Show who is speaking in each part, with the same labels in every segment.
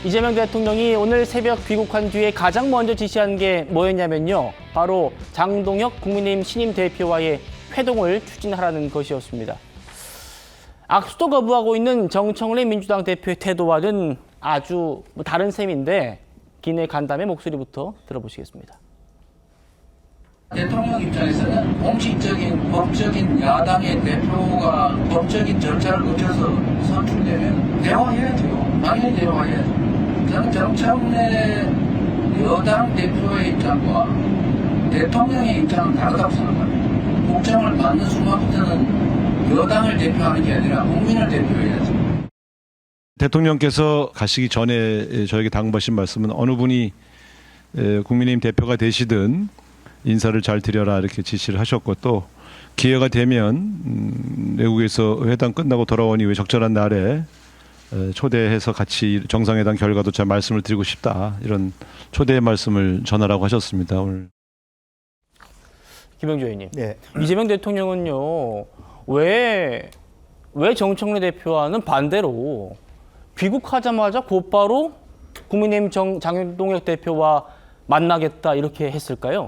Speaker 1: 이재명 대통령이 오늘 새벽 귀국한 뒤에 가장 먼저 지시한 게 뭐였냐면요. 바로 장동혁 국민의힘 신임 대표와의 회동을 추진하라는 것이었습니다. 악수도 거부하고 있는 정청래 민주당 대표의 태도와는 아주 다른 셈인데 기내 간담회 목소리부터 들어보시겠습니다.
Speaker 2: 대통령 입장에서는 공식적인 법적인 야당의 대표가 법적인 절차를 거쳐서 선출되면 대화해야죠. 당연히 대화해야죠. 저는 정청래 여당 대표의 입장과 대통령의 입장은 다르다고 생각합니다. 국정을 받는 순간부터는 여당을 대표하는 게 아니라 국민을 대표해야죠.
Speaker 3: 대통령께서 가시기 전에 저에게 당부하신 말씀은 어느 분이 국민의힘 대표가 되시든 인사를 잘 드려라 이렇게 지시를 하셨고, 또 기회가 되면 외국에서 회담 끝나고 돌아온 이후에 적절한 날에 초대해서 같이 정상회담 결과도 잘 말씀을 드리고 싶다, 이런 초대의 말씀을 전하라고 하셨습니다. 오늘
Speaker 1: 김영주 의원님,
Speaker 4: 네.
Speaker 1: 이재명 대통령은요 왜 정청래 대표와는 반대로 귀국하자마자 곧바로 국민의힘 장동혁 대표와 만나겠다 이렇게 했을까요?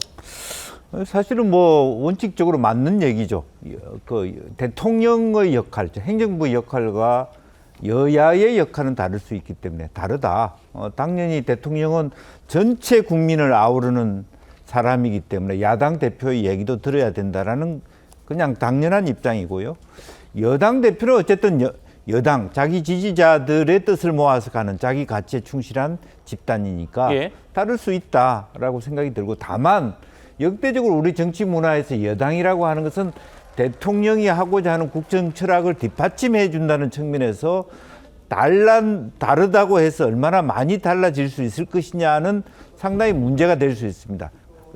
Speaker 4: 사실은 뭐 원칙적으로 맞는 얘기죠. 그 대통령의 역할, 행정부의 역할과 여야의 역할은 다를 수 있기 때문에 다르다. 당연히 대통령은 전체 국민을 아우르는 사람이기 때문에 야당 대표의 얘기도 들어야 된다라는 그냥 당연한 입장이고요. 여당 대표는 어쨌든 여당, 자기 지지자들의 뜻을 모아서 가는 자기 가치에 충실한 집단이니까
Speaker 1: 예.
Speaker 4: 다를 수 있다라고 생각이 들고, 다만 역대적으로 우리 정치 문화에서 여당이라고 하는 것은 대통령이 하고자 하는 국정 철학을 뒷받침해 준다는 측면에서 다르다고 해서 얼마나 많이 달라질 수 있을 것이냐는 상당히 문제가 될 수 있습니다.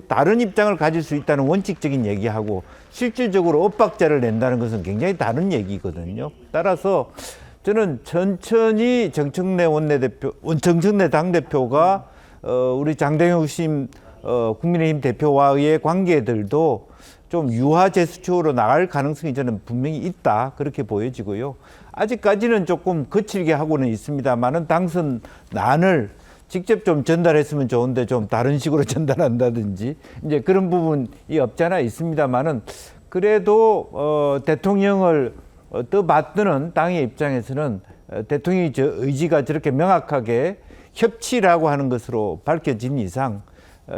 Speaker 4: 다른 입장을 가질 수 있다는 원칙적인 얘기하고 실질적으로 엇박자를 낸다는 것은 굉장히 다른 얘기거든요. 따라서 저는 천천히 정청래 당대표가 우리 장동혁 심 국민의힘 대표와의 관계들도 좀 유화 제스처로 나갈 가능성이 저는 분명히 있다, 그렇게 보여지고요. 아직까지는 조금 거칠게 하고는 있습니다만은 당선난을 직접 좀 전달했으면 좋은데 좀 다른 식으로 전달한다든지 이제 그런 부분이 없잖아 있습니다만은, 그래도 대통령을 떠받드는 당의 입장에서는 대통령의 의지가 저렇게 명확하게 협치라고 하는 것으로 밝혀진 이상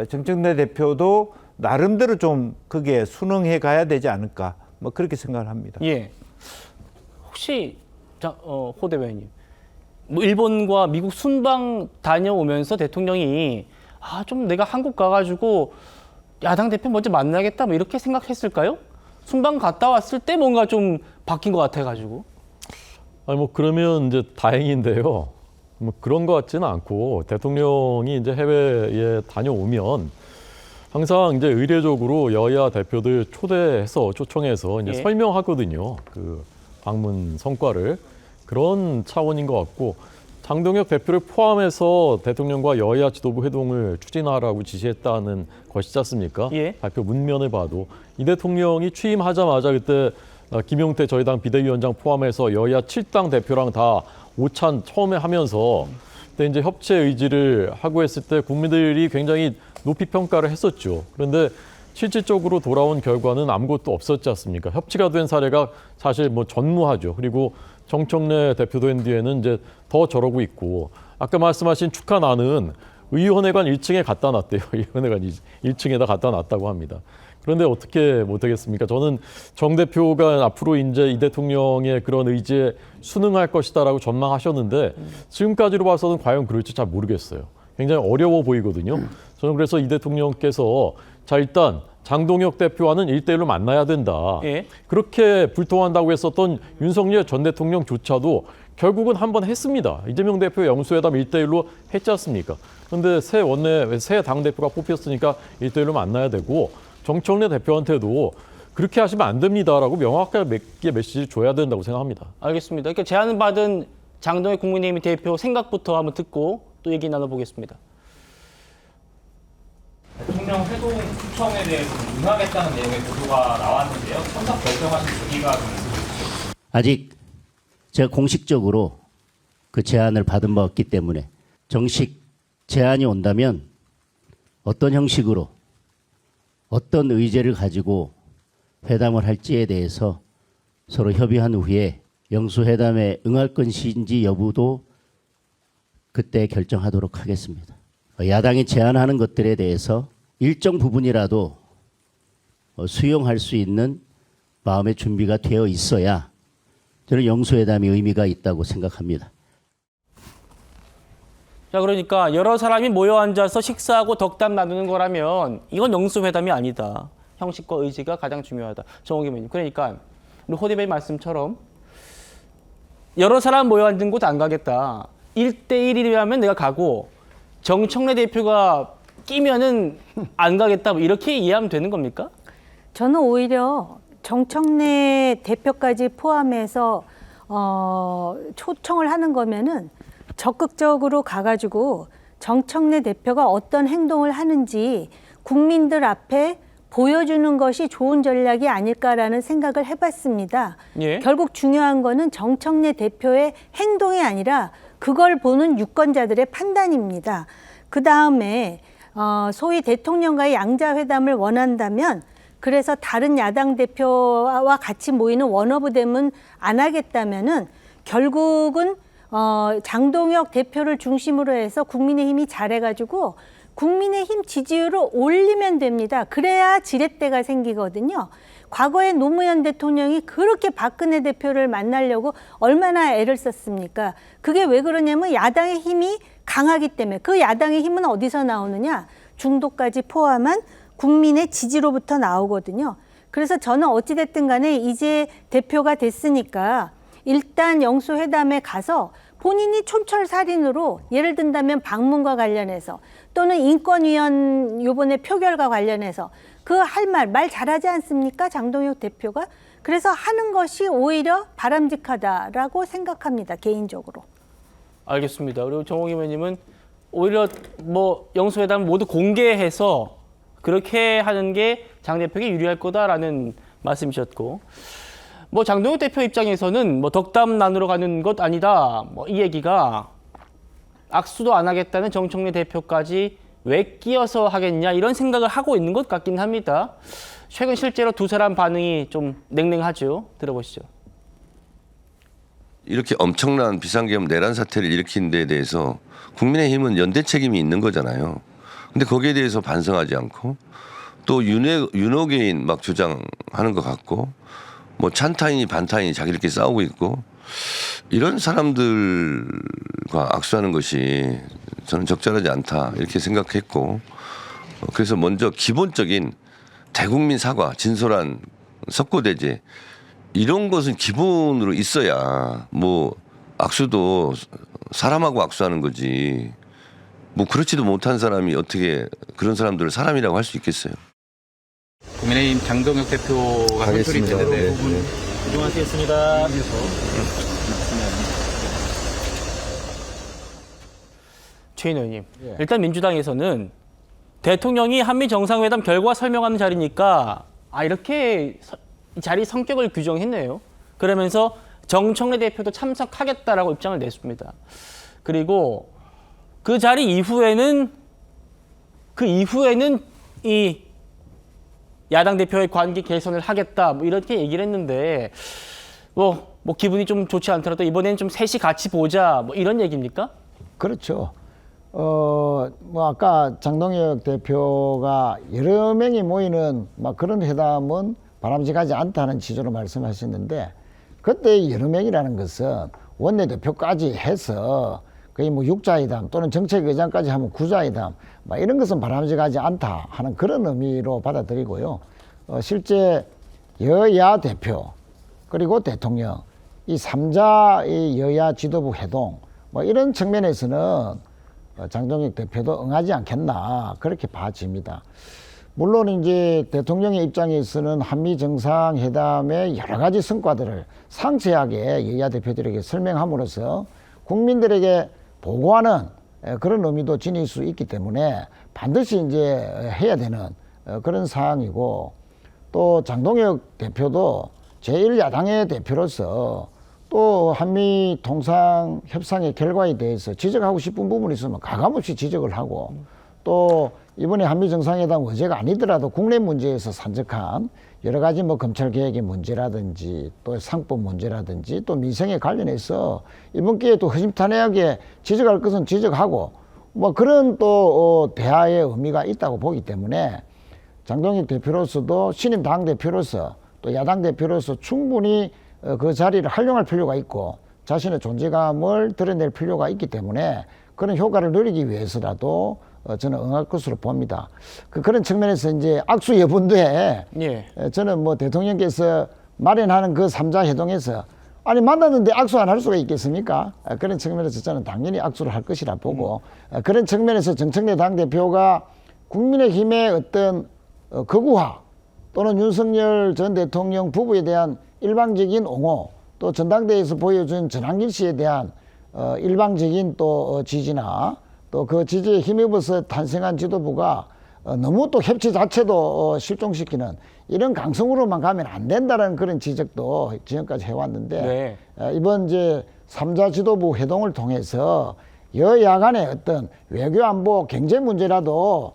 Speaker 4: 정청래 대표도 나름대로 좀 그게 순응해 가야 되지 않을까, 뭐 그렇게 생각을 합니다.
Speaker 1: 예. 혹시 호 대변인님, 뭐 일본과 미국 순방 다녀오면서 대통령이 좀 내가 한국 가가지고 야당 대표 먼저 만나겠다 뭐 이렇게 생각했을까요? 순방 갔다 왔을 때 뭔가 좀 바뀐 것 같아가지고.
Speaker 5: 아니 뭐 그러면 이제 다행인데요. 뭐 그런 것 같지는 않고, 대통령이 이제 해외에 다녀오면 항상 이제 의례적으로 여야 대표들 초청해서 이제
Speaker 1: 예.
Speaker 5: 설명하거든요. 그 방문 성과를. 그런 차원인 것 같고, 장동혁 대표를 포함해서 대통령과 여야 지도부 회동을 추진하라고 지시했다는 것이지 않습니까?
Speaker 1: 예.
Speaker 5: 발표 문면을 봐도 이 대통령이 취임하자마자 그때 김용태 저희 당 비대위원장 포함해서 여야 7당 대표랑 다 오찬 처음에 하면서 그때 이제 협치 의지를 하고 했을 때 국민들이 굉장히 높이 평가를 했었죠. 그런데 실질적으로 돌아온 결과는 아무것도 없었지 않습니까? 협치가 된 사례가 사실 뭐 전무하죠. 그리고 정청래 대표도 한 뒤에는 이제 더 저러고 있고, 아까 말씀하신 축하나는 의원회관 1층에 갖다 놨대요. 의원회관 1층에다 갖다 놨다고 합니다. 그런데 어떻게 못하겠습니까? 저는 정 대표가 앞으로 이제 이 대통령의 그런 의지에 순응할 것이다라고 전망하셨는데 지금까지로 봐서는 과연 그럴지 잘 모르겠어요. 굉장히 어려워 보이거든요. 저는 그래서 이 대통령께서 자 일단 장동혁 대표와는 1대1로 만나야 된다.
Speaker 1: 예.
Speaker 5: 그렇게 불통한다고 했었던 윤석열 전 대통령조차도 결국은 한번 했습니다. 이재명 대표 영수회담 1대1로 했지 않습니까? 그런데 새 당대표가 뽑혔으니까 1대1로 만나야 되고, 정청래 대표한테도 그렇게 하시면 안 됩니다라고 명확하게 메시지를 줘야 된다고 생각합니다.
Speaker 1: 알겠습니다. 그러니까 제안을 받은 장동혁 국민의힘 대표 생각부터 한번 듣고 또 얘기 나눠보겠습니다.
Speaker 6: 대통령 회동 초청에 대해서 응하겠다는 내용의 보도가 나왔는데요. 현상 결정하신 계기가 좀 있으실까요?
Speaker 7: 아직 제가 공식적으로 그 제안을 받은 바 없기 때문에 정식 제안이 온다면 어떤 형식으로 어떤 의제를 가지고 회담을 할지에 대해서 서로 협의한 후에 영수회담에 응할 것인지 여부도 그때 결정하도록 하겠습니다. 야당이 제안하는 것들에 대해서 일정 부분이라도 수용할 수 있는 마음의 준비가 되어 있어야 저는 영수회담이 의미가 있다고 생각합니다.
Speaker 1: 자, 그러니까 여러 사람이 모여 앉아서 식사하고 덕담 나누는 거라면 이건 영수회담이 아니다. 형식과 의지가 가장 중요하다. 정호기 의원님. 그러니까 우리 호 대변인 말씀처럼 여러 사람 모여 앉은 곳 안 가겠다. 1대1이라면 내가 가고 정청래 대표가 끼면은 안 가겠다. 뭐 이렇게 이해하면 되는 겁니까?
Speaker 8: 저는 오히려 정청래 대표까지 포함해서 초청을 하는 거면은 적극적으로 가가지고 정청래 대표가 어떤 행동을 하는지 국민들 앞에 보여주는 것이 좋은 전략이 아닐까라는 생각을 해봤습니다.
Speaker 1: 예.
Speaker 8: 결국 중요한 거는 정청래 대표의 행동이 아니라 그걸 보는 유권자들의 판단입니다. 그 다음에 소위 대통령과의 양자회담을 원한다면 그래서 다른 야당 대표와 같이 모이는 원어브댐은 안 하겠다면은 결국은 장동혁 대표를 중심으로 해서 국민의힘이 잘해가지고 국민의힘 지지율을 올리면 됩니다. 그래야 지렛대가 생기거든요. 과거에 노무현 대통령이 그렇게 박근혜 대표를 만나려고 얼마나 애를 썼습니까? 그게 왜 그러냐면 야당의 힘이 강하기 때문에. 그 야당의 힘은 어디서 나오느냐? 중도까지 포함한 국민의 지지로부터 나오거든요. 그래서 저는 어찌됐든 간에 이제 대표가 됐으니까 일단 영수회담에 가서 본인이 촌철살인으로 예를 든다면 방문과 관련해서 또는 인권위원 요번에 표결과 관련해서 그 할 말 잘하지 않습니까? 장동혁 대표가. 그래서 하는 것이 오히려 바람직하다라고 생각합니다. 개인적으로.
Speaker 1: 알겠습니다. 그리고 정호기 의원님은 오히려 뭐 영수회담 모두 공개해서 그렇게 하는 게 장 대표에게 유리할 거다라는 말씀이셨고, 뭐 장동혁 대표 입장에서는 뭐 덕담 나누러 가는 것 아니다. 뭐 이 얘기가 악수도 안 하겠다는 정청래 대표까지 왜 끼어서 하겠냐 이런 생각을 하고 있는 것 같긴 합니다. 최근 실제로 두 사람 반응이 좀 냉랭하죠. 들어보시죠.
Speaker 9: 이렇게 엄청난 비상계엄 내란 사태를 일으킨 데에 대해서 국민의힘은 연대 책임이 있는 거잖아요. 근데 거기에 대해서 반성하지 않고 또 윤호개인 막 주장하는 것 같고 뭐 찬타인이 반타인이 자기들끼리 싸우고 있고 이런 사람들과 악수하는 것이 저는 적절하지 않다 이렇게 생각했고 그래서 먼저 기본적인 대국민 사과, 진솔한 석고대죄 이런 것은 기본으로 있어야 뭐 악수도 사람하고 악수하는 거지 뭐 그렇지도 못한 사람이 어떻게 그런 사람들을 사람이라고 할 수 있겠어요.
Speaker 2: 국민의힘 장동혁 대표가 선출이 됐는데
Speaker 1: 이동하시겠습니다. 최인 의원님, 일단 민주당에서는 대통령이 한미 정상회담 결과 설명하는 자리니까 이렇게 이 자리 성격을 규정했네요. 그러면서 정청래 대표도 참석하겠다라고 입장을 냈습니다. 그리고 그 자리 이후에는 이 야당 대표의 관계 개선을 하겠다 뭐 이렇게 얘기를 했는데 뭐 기분이 좀 좋지 않더라도 이번에는 좀 셋이 같이 보자 뭐 이런 얘기입니까?
Speaker 10: 그렇죠. 뭐 아까 장동혁 대표가 여러 명이 모이는 막 그런 회담은 바람직하지 않다는 취지로 말씀하셨는데 그때 여러 명이라는 것은 원내대표까지 해서 거의 뭐 6자회담 또는 정책의장까지 하면 9자회담 막 이런 것은 바람직하지 않다 하는 그런 의미로 받아들이고요. 실제 여야 대표 그리고 대통령 이 3자 이 여야 지도부 회동 뭐 이런 측면에서는 장동혁 대표도 응하지 않겠나 그렇게 봐집니다. 물론 이제 대통령의 입장에서는 한미 정상회담의 여러 가지 성과들을 상세하게 여야 대표들에게 설명함으로써 국민들에게 보고하는 그런 의미도 지닐 수 있기 때문에 반드시 이제 해야 되는 그런 사항이고 또 장동혁 대표도 제1야당의 대표로서 또 한미 통상 협상의 결과에 대해서 지적하고 싶은 부분이 있으면 가감없이 지적을 하고 또 이번에 한미 정상회담 어제가 아니더라도 국내 문제에서 산적한 여러 가지 뭐 검찰 개혁의 문제라든지 또 상법 문제라든지 또 민생에 관련해서 이번 기회에 또 허심탄회하게 지적할 것은 지적하고 뭐 그런 또 대화의 의미가 있다고 보기 때문에 장동혁 대표로서도 신임 당 대표로서 또 야당 대표로서 충분히 그 자리를 활용할 필요가 있고 자신의 존재감을 드러낼 필요가 있기 때문에 그런 효과를 누리기 위해서라도 저는 응할 것으로 봅니다. 그런 측면에서 이제 악수 여부인데
Speaker 1: 예.
Speaker 10: 저는 뭐 대통령께서 마련하는 그 3자 회동에서 아니 만났는데 악수 안 할 수가 있겠습니까? 그런 측면에서 저는 당연히 악수를 할 것이라 보고 그런 측면에서 정청래 당대표가 국민의힘의 어떤 극우화 또는 윤석열 전 대통령 부부에 대한 일방적인 옹호 또 전당대회에서 보여준 전한길 씨에 대한 일방적인 또 지지나 또 그 지지에 힘입어서 탄생한 지도부가 너무 또 협치 자체도 실종시키는 이런 강성으로만 가면 안 된다는 그런 지적도 지금까지 해왔는데 이번 이제 3자 지도부 회동을 통해서 여야 간의 어떤 외교 안보 경제 문제라도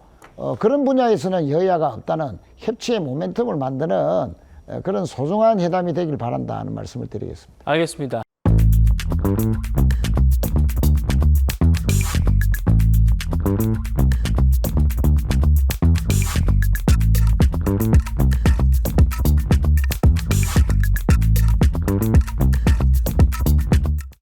Speaker 10: 그런 분야에서는 여야가 없다는 협치의 모멘텀을 만드는 그런 소중한 회담이 되길 바란다는 말씀을 드리겠습니다.
Speaker 1: 알겠습니다.